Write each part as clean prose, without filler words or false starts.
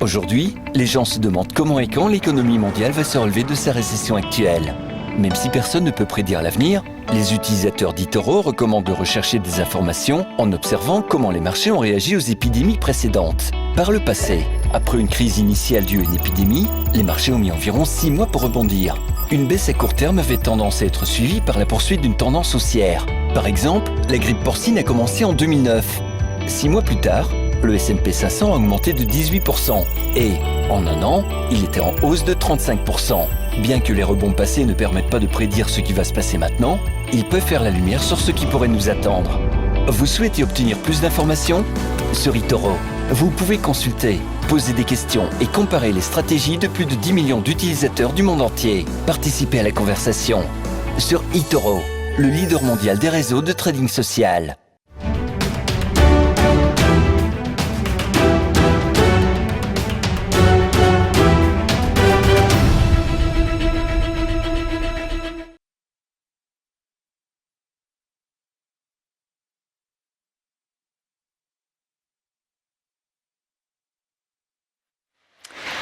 Aujourd'hui, les gens se demandent comment et quand l'économie mondiale va se relever de sa récession actuelle. Même si personne ne peut prédire l'avenir, les utilisateurs d'eToro recommandent de rechercher des informations en observant comment les marchés ont réagi aux épidémies précédentes. Par le passé, après une crise initiale due à une épidémie, les marchés ont mis environ 6 mois pour rebondir. Une baisse à court terme avait tendance à être suivie par la poursuite d'une tendance haussière. Par exemple, la grippe porcine a commencé en 2009. 6 mois plus tard, le S&P 500 a augmenté de 18% et, en un an, il était en hausse de 35%. Bien que les rebonds passés ne permettent pas de prédire ce qui va se passer maintenant, ils peuvent faire la lumière sur ce qui pourrait nous attendre. Vous souhaitez obtenir plus d'informations ? Sur eToro, vous pouvez consulter, poser des questions et comparer les stratégies de plus de 10 millions d'utilisateurs du monde entier. Participez à la conversation. Sur eToro, le leader mondial des réseaux de trading social.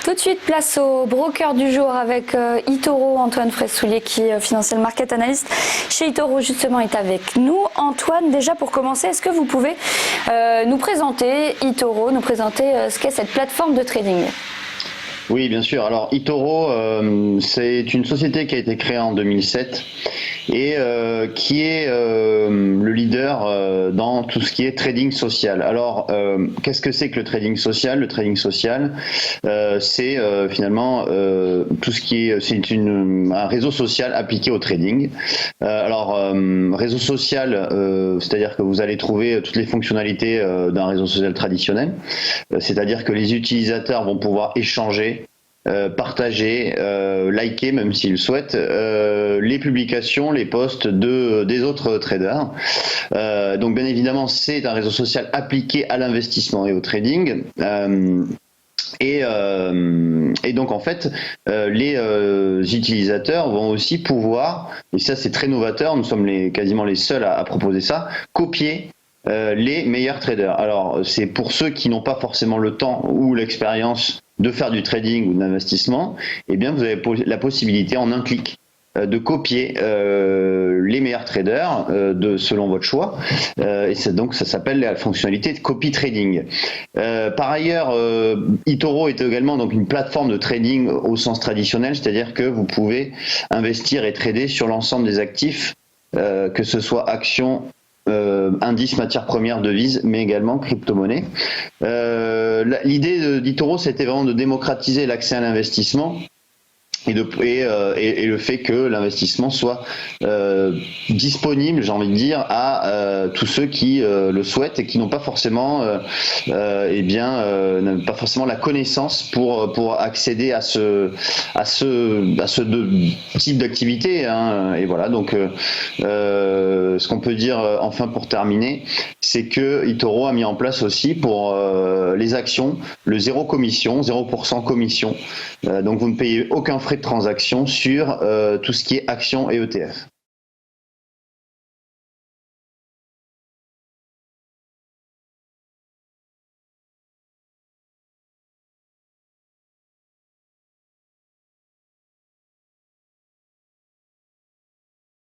Tout de suite, place au broker du jour avec eToro. Antoine Fraissoulier, qui est Financial Market Analyst chez eToro, justement, est avec nous. Antoine, déjà pour commencer, est-ce que vous pouvez nous présenter eToro, nous présenter ce qu'est cette plateforme de trading ? Oui, bien sûr. Alors, eToro, c'est une société qui a été créée en 2007 et qui est le leader dans tout ce qui est trading social. Alors, qu'est-ce que c'est que le trading social ? Le trading social, c'est finalement tout ce qui est, un réseau social appliqué au trading. Réseau social, c'est-à-dire que vous allez trouver toutes les fonctionnalités d'un réseau social traditionnel, c'est-à-dire que les utilisateurs vont pouvoir échanger, partager, liker même s'ils le souhaitent, les publications, les posts des autres traders. Donc bien évidemment, c'est un réseau social appliqué à l'investissement et au trading. Et donc en fait, les utilisateurs vont aussi pouvoir, et ça c'est très novateur, nous sommes quasiment les seuls à proposer ça, copier les meilleurs traders. Alors c'est pour ceux qui n'ont pas forcément le temps ou l'expérience de faire du trading ou de l'investissement, eh bien vous avez la possibilité en un clic de copier les meilleurs traders selon votre choix, et donc ça s'appelle la fonctionnalité de copy trading. Par ailleurs, eToro est également donc une plateforme de trading au sens traditionnel, c'est-à-dire que vous pouvez investir et trader sur l'ensemble des actifs, que ce soit actions, indices, matières premières, devises, mais également crypto-monnaies. L'idée d'eToro, c'était vraiment de démocratiser l'accès à l'investissement et le fait que l'investissement soit disponible, j'ai envie de dire, à tous ceux qui le souhaitent et qui n'ont pas forcément n'ont pas forcément la connaissance pour accéder à ce type d'activité, hein. Et voilà, donc ce qu'on peut dire enfin pour terminer, c'est que eToro a mis en place aussi pour les actions le 0% commission. Donc vous ne payez aucun frais de transaction sur tout ce qui est actions et ETF.